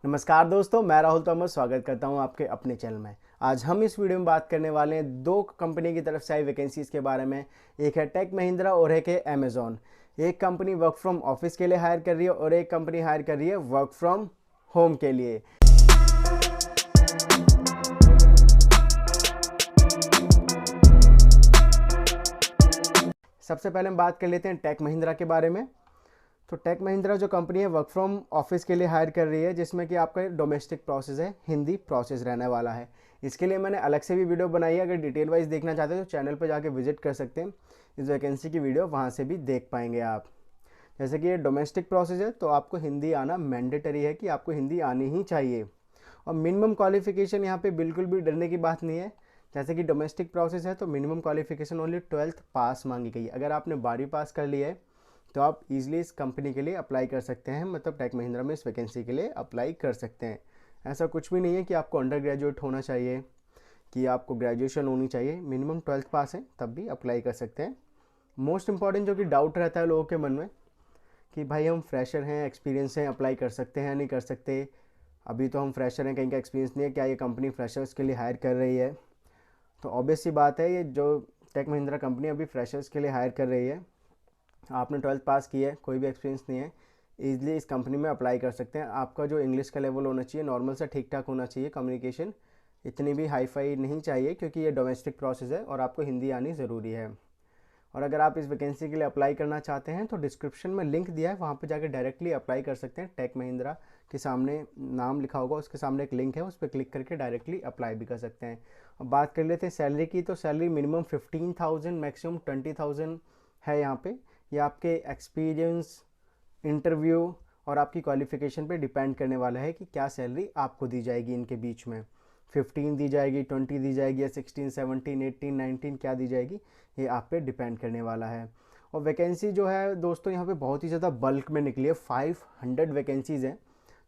नमस्कार दोस्तों, मैं राहुल तोमर स्वागत करता हूं आपके अपने चैनल में। आज हम इस वीडियो में बात करने वाले हैं दो कंपनी की तरफ से आई वैकेंसीज के बारे में। एक है टेक महिंद्रा और एक है अमेजॉन। एक कंपनी वर्क फ्रॉम ऑफिस के लिए हायर कर रही है और एक कंपनी हायर कर रही है वर्क फ्रॉम होम के लिए। सबसे पहले हम बात कर लेते हैं टेक महिंद्रा के बारे में। तो टेक महिंद्रा जो कंपनी है वर्क फ्रॉम ऑफिस के लिए हायर कर रही है, जिसमें कि आपका डोमेस्टिक प्रोसेस है, हिंदी प्रोसेस रहने वाला है। इसके लिए मैंने अलग से भी वीडियो बनाई है, अगर डिटेल वाइज देखना चाहते हैं तो चैनल पर जाके विजिट कर सकते हैं। इस वैकेंसी की वीडियो वहाँ से भी देख पाएंगे आप। जैसे कि ये डोमेस्टिक प्रोसेस है तो आपको हिंदी आना मैंडेटरी है, कि आपको हिंदी आनी ही चाहिए। और मिनिमम क्वालिफिकेशन यहाँ पे बिल्कुल भी डरने की बात नहीं है। जैसे कि डोमेस्टिक प्रोसेस है तो मिनिमम क्वालिफिकेशन ओनली 12th पास मांगी गई है। अगर आपने 12वीं पास कर लिया है तो आप इजीली इस कंपनी के लिए अप्लाई कर सकते हैं, मतलब टेक महिंद्रा में इस वैकेंसी के लिए अप्लाई कर सकते हैं। ऐसा कुछ भी नहीं है कि आपको अंडर ग्रेजुएट होना चाहिए, कि आपको ग्रेजुएशन होनी चाहिए। मिनिमम 12th पास है तब भी अप्लाई कर सकते हैं। मोस्ट इंपॉर्टेंट जो कि डाउट रहता है लोगों के मन में कि भाई हम फ्रेशर हैं, एक्सपीरियंस हैं, अप्लाई कर सकते हैं नहीं कर सकते। अभी तो हम फ्रेशर हैं, कहीं का एक्सपीरियंस नहीं है, क्या ये कंपनी फ्रेशर्स के लिए हायर कर रही है? तो ऑब्वियस सी बात है, ये जो टेक महिंद्रा कंपनी अभी फ्रेशर्स के लिए हायर कर रही है। आपने 12th पास की है, कोई भी एक्सपीरियंस नहीं है, ईजिली इस कंपनी में अप्लाई कर सकते हैं। आपका जो इंग्लिश का लेवल होना चाहिए नॉर्मल से ठीक ठाक होना चाहिए, कम्युनिकेशन इतनी भी हाई फाई नहीं चाहिए, क्योंकि ये डोमेस्टिक प्रोसेस है और आपको हिंदी आनी ज़रूरी है। और अगर आप इस वैकेंसी के लिए अप्लाई करना चाहते हैं तो डिस्क्रिप्शन में लिंक दिया है, वहाँ पर जाकर डायरेक्टली अप्लाई कर सकते हैं। टेक महिंद्रा के सामने नाम लिखा होगा, उसके सामने एक लिंक है, उस पर क्लिक करके डायरेक्टली अप्लाई भी कर सकते हैं। अब बात कर लेते हैं सैलरी की। तो सैलरी मिनिमम 15,000 मैक्सिमम 20,000 है यहाँ पे। ये आपके एक्सपीरियंस, इंटरव्यू और आपकी क्वालिफिकेशन पे डिपेंड करने वाला है कि क्या सैलरी आपको दी जाएगी। इनके बीच में 15 दी जाएगी, 20 दी जाएगी, या 16, 17, 18, 19 क्या दी जाएगी, ये आप पे डिपेंड करने वाला है। और वैकेंसी जो है दोस्तों यहाँ पे बहुत ही ज़्यादा बल्क में निकली है, 500 वैकेंसीज़ हैं।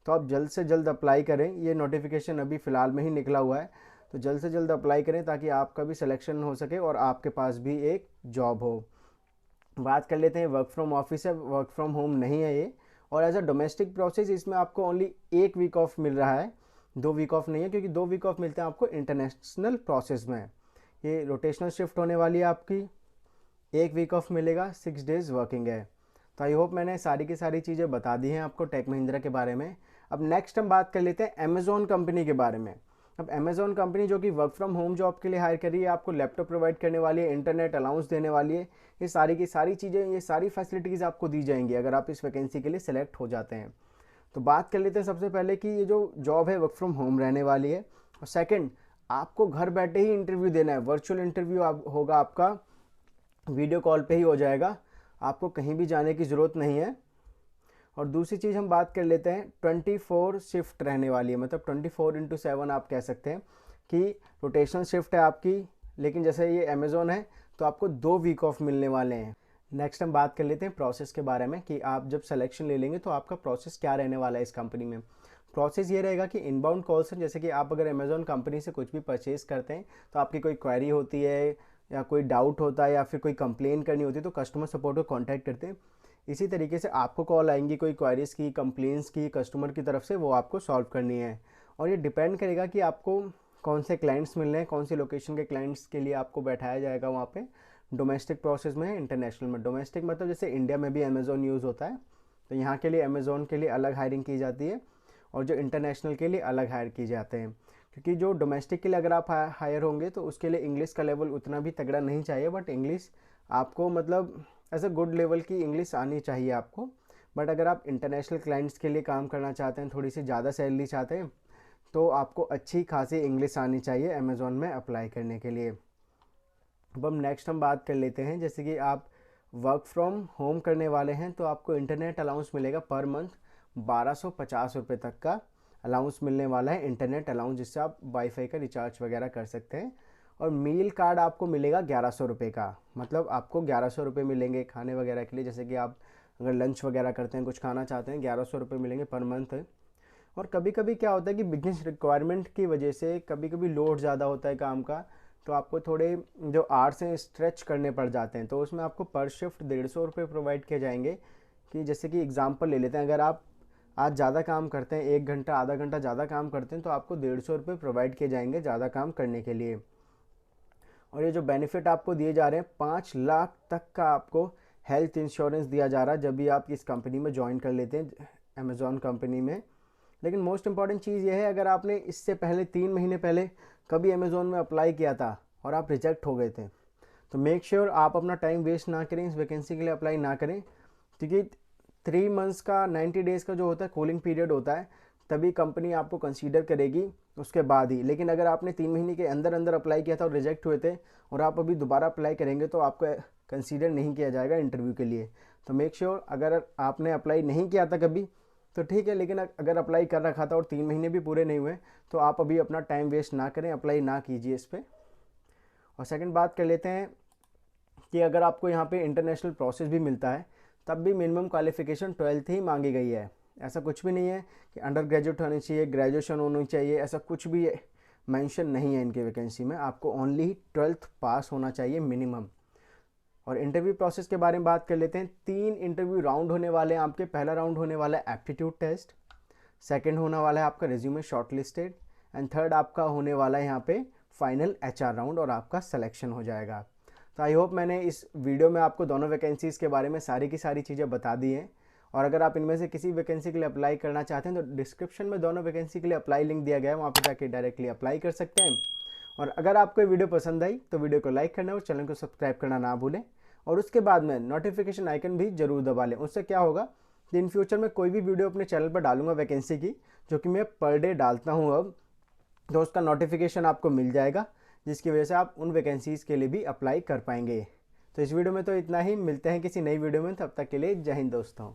तो आप जल्द से जल्द अप्लाई करें। ये नोटिफिकेशन अभी फ़िलहाल में ही निकला हुआ है, तो जल्द से जल्द अप्लाई करें ताकि आपका भी सिलेक्शन हो सके और आपके पास भी एक जॉब हो। बात कर लेते हैं वर्क फ्रॉम ऑफिस है, वर्क फ्रॉम होम नहीं है ये। और एज अ डोमेस्टिक प्रोसेस इसमें आपको ओनली 1 वीक ऑफ मिल रहा है, 2 वीक ऑफ नहीं है, क्योंकि 2 वीक ऑफ मिलते हैं आपको इंटरनेशनल प्रोसेस में। ये रोटेशनल शिफ्ट होने वाली है आपकी, 1 वीक ऑफ मिलेगा, 6 डेज वर्किंग है। तो आई होप मैंने सारी की सारी चीज़ें बता दी हैं आपको टेक महिंद्रा के बारे में। अब नेक्स्ट हम बात कर लेते हैं अमेजोन कंपनी के बारे में। अब अमेजोन कंपनी जो कि वर्क फ्रॉम होम जॉब के लिए हायर कर रही है, आपको लैपटॉप प्रोवाइड करने वाली है, इंटरनेट अलाउंस देने वाली है। ये सारी की सारी चीज़ें, ये सारी फैसिलिटीज़ आपको दी जाएंगी अगर आप इस वैकेंसी के लिए सेलेक्ट हो जाते हैं। तो बात कर लेते हैं सबसे पहले कि ये जो जॉब है वर्क फ्रॉम होम रहने वाली है। और सेकंड, आपको घर बैठे ही इंटरव्यू देना है। वर्चुअल इंटरव्यू होगा आपका, वीडियो कॉल पे ही हो जाएगा, आपको कहीं भी जाने की ज़रूरत नहीं है। और दूसरी चीज़ हम बात कर लेते हैं, 24 शिफ्ट रहने वाली है, मतलब 24x7 आप कह सकते हैं कि रोटेशनल शिफ्ट है आपकी। लेकिन जैसे ये अमेज़ोन है तो आपको 2 वीक ऑफ मिलने वाले हैं। नेक्स्ट हम बात कर लेते हैं प्रोसेस के बारे में, कि आप जब सिलेक्शन ले लेंगे तो आपका प्रोसेस क्या रहने वाला है इस कंपनी में। प्रोसेस ये रहेगा कि इनबाउंड कॉल्स हैं, जैसे कि आप अगर अमेज़ोन कंपनी से कुछ भी परचेज़ करते हैं तो आपकी कोई क्वेरी होती है या कोई डाउट होता है या फिर कोई कंप्लेन करनी होती है तो कस्टमर सपोर्ट को कॉन्टैक्ट करते हैं। इसी तरीके से आपको कॉल आएंगी कोई क्वारीज की, कंप्लेंट्स की कस्टमर की तरफ से, वो आपको सॉल्व करनी है। और ये डिपेंड करेगा कि आपको कौन से क्लाइंट्स मिल रहे हैं, कौन सी लोकेशन के क्लाइंट्स के लिए आपको बैठाया जाएगा वहाँ पे। डोमेस्टिक प्रोसेस में है, इंटरनेशनल में। डोमेस्टिक मतलब जैसे इंडिया में भी अमेज़ोन यूज़ होता है, तो यहाँ के लिए अमेज़ोन के लिए अलग हायरिंग की जाती है और जो इंटरनेशनल के लिए अलग हायर किए जाते हैं। क्योंकि जो डोमेस्टिक के लिए अगर आप हायर होंगे तो उसके लिए इंग्लिश का लेवल उतना भी तगड़ा नहीं चाहिए, बट इंग्लिश आपको मतलब ऐसे गुड लेवल की इंग्लिश आनी चाहिए आपको। बट अगर आप इंटरनेशनल क्लाइंट्स के लिए काम करना चाहते हैं, थोड़ी सी ज़्यादा सैलरी चाहते हैं, तो आपको अच्छी खासी इंग्लिश आनी चाहिए अमेज़ोन में अप्लाई करने के लिए। अब हम नेक्स्ट हम बात कर लेते हैं, जैसे कि आप वर्क फ्रॉम होम करने वाले हैं तो आपको इंटरनेट अलाउंस मिलेगा पर मंथ 1250 रुपये तक का अलाउंस मिलने वाला है, इंटरनेट अलाउंस, जिससे आप वाईफाई का रिचार्ज वगैरह कर सकते हैं। और मील कार्ड आपको मिलेगा 1100 रुपये का, मतलब आपको 1100 रुपये मिलेंगे खाने वगैरह के लिए। जैसे कि आप अगर लंच वगैरह करते हैं, कुछ खाना चाहते हैं, 1100 रुपये मिलेंगे पर मंथ। और कभी कभी क्या होता है कि बिजनेस रिक्वायरमेंट की वजह से कभी कभी लोड ज़्यादा होता है काम का, तो आपको थोड़े जो आवर्स हैं स्ट्रेच करने पड़ जाते हैं, तो उसमें आपको पर शिफ्ट 150 रुपये प्रोवाइड किए जाएंगे। कि जैसे कि एग्जांपल ले लेते हैं, अगर आप आज ज़्यादा काम करते हैं, 1 घंटा आधा घंटा ज़्यादा काम करते हैं, तो आपको 150 रुपये प्रोवाइड किए जाएंगे ज़्यादा काम करने के लिए। और ये जो बेनिफिट आपको दिए जा रहे हैं, 5 लाख तक का आपको हेल्थ इंश्योरेंस दिया जा रहा है जब भी आप इस कंपनी में ज्वाइन कर लेते हैं, अमेज़ॉन कंपनी में। लेकिन मोस्ट इंपॉर्टेंट चीज़ ये है, अगर आपने इससे पहले 3 महीने पहले कभी अमेज़ॉन में अप्लाई किया था और आप रिजेक्ट हो गए थे, तो मेक श्योर आप अपना टाइम वेस्ट ना करें, इस वैकेंसी के लिए अप्लाई ना करें, क्योंकि 3 मंथ्स का 90 डेज़ का जो होता है कूलिंग पीरियड होता है, तभी कंपनी आपको कंसीडर करेगी उसके बाद ही। लेकिन अगर आपने 3 महीने के अंदर अंदर अप्लाई किया था और रिजेक्ट हुए थे और आप अभी दोबारा अप्लाई करेंगे तो आपको कंसीडर नहीं किया जाएगा इंटरव्यू के लिए। तो मेक श्योर अगर आपने अप्लाई नहीं किया था कभी तो ठीक है, लेकिन अगर अप्लाई कर रखा था और 3 महीने भी पूरे नहीं हुए तो आप अभी अपना टाइम वेस्ट ना करें, अप्लाई ना कीजिए इस पर। और सेकंड बात कर लेते हैं कि अगर आपको यहाँ पे इंटरनेशनल प्रोसेस भी मिलता है तब भी मिनिमम क्वालिफिकेशन 12th ही मांगी गई है। ऐसा कुछ भी नहीं है कि अंडर ग्रेजुएट होनी चाहिए, ग्रेजुएशन होनी चाहिए, ऐसा कुछ भी मेंशन नहीं है इनके वैकेंसी में। आपको ओनली 12th पास होना चाहिए मिनिमम। और इंटरव्यू प्रोसेस के बारे में बात कर लेते हैं। 3 इंटरव्यू राउंड होने वाले हैं आपके। पहला राउंड होने वाला है एप्टीट्यूड टेस्ट, सेकेंड होने वाला है आपका रिज्यूमे शॉर्टलिस्टेड, एंड थर्ड आपका होने वाला है यहाँ पे फाइनल HR राउंड और आपका सिलेक्शन हो जाएगा। तो आई होप मैंने इस वीडियो में आपको दोनों वैकेंसीज़ के बारे में सारी की सारी चीज़ें बता दी हैं। और अगर आप इनमें से किसी वैकेंसी के लिए अप्लाई करना चाहते हैं तो डिस्क्रिप्शन में दोनों वैकेंसी के लिए अप्लाई लिंक दिया गया है, वहाँ पर जाके डायरेक्टली अप्लाई कर सकते हैं। और अगर आपको ये वीडियो पसंद आई तो वीडियो को लाइक करना और चैनल को सब्सक्राइब करना ना भूलें। और उसके बाद में नोटिफिकेशन आइकन भी जरूर दबा लें। उससे क्या होगा कि इन फ्यूचर में कोई भी वीडियो अपने चैनल पर डालूंगा वैकेंसी की, जो कि मैं पर डे डालता हूँ अब, तो उसका नोटिफिकेशन आपको मिल जाएगा, जिसकी वजह से आप उन वैकेंसीज़ के लिए भी अप्लाई कर पाएंगे। तो इस वीडियो में तो इतना ही, मिलते हैं किसी नई वीडियो में, तब तक के लिए जय हिंद दोस्तों।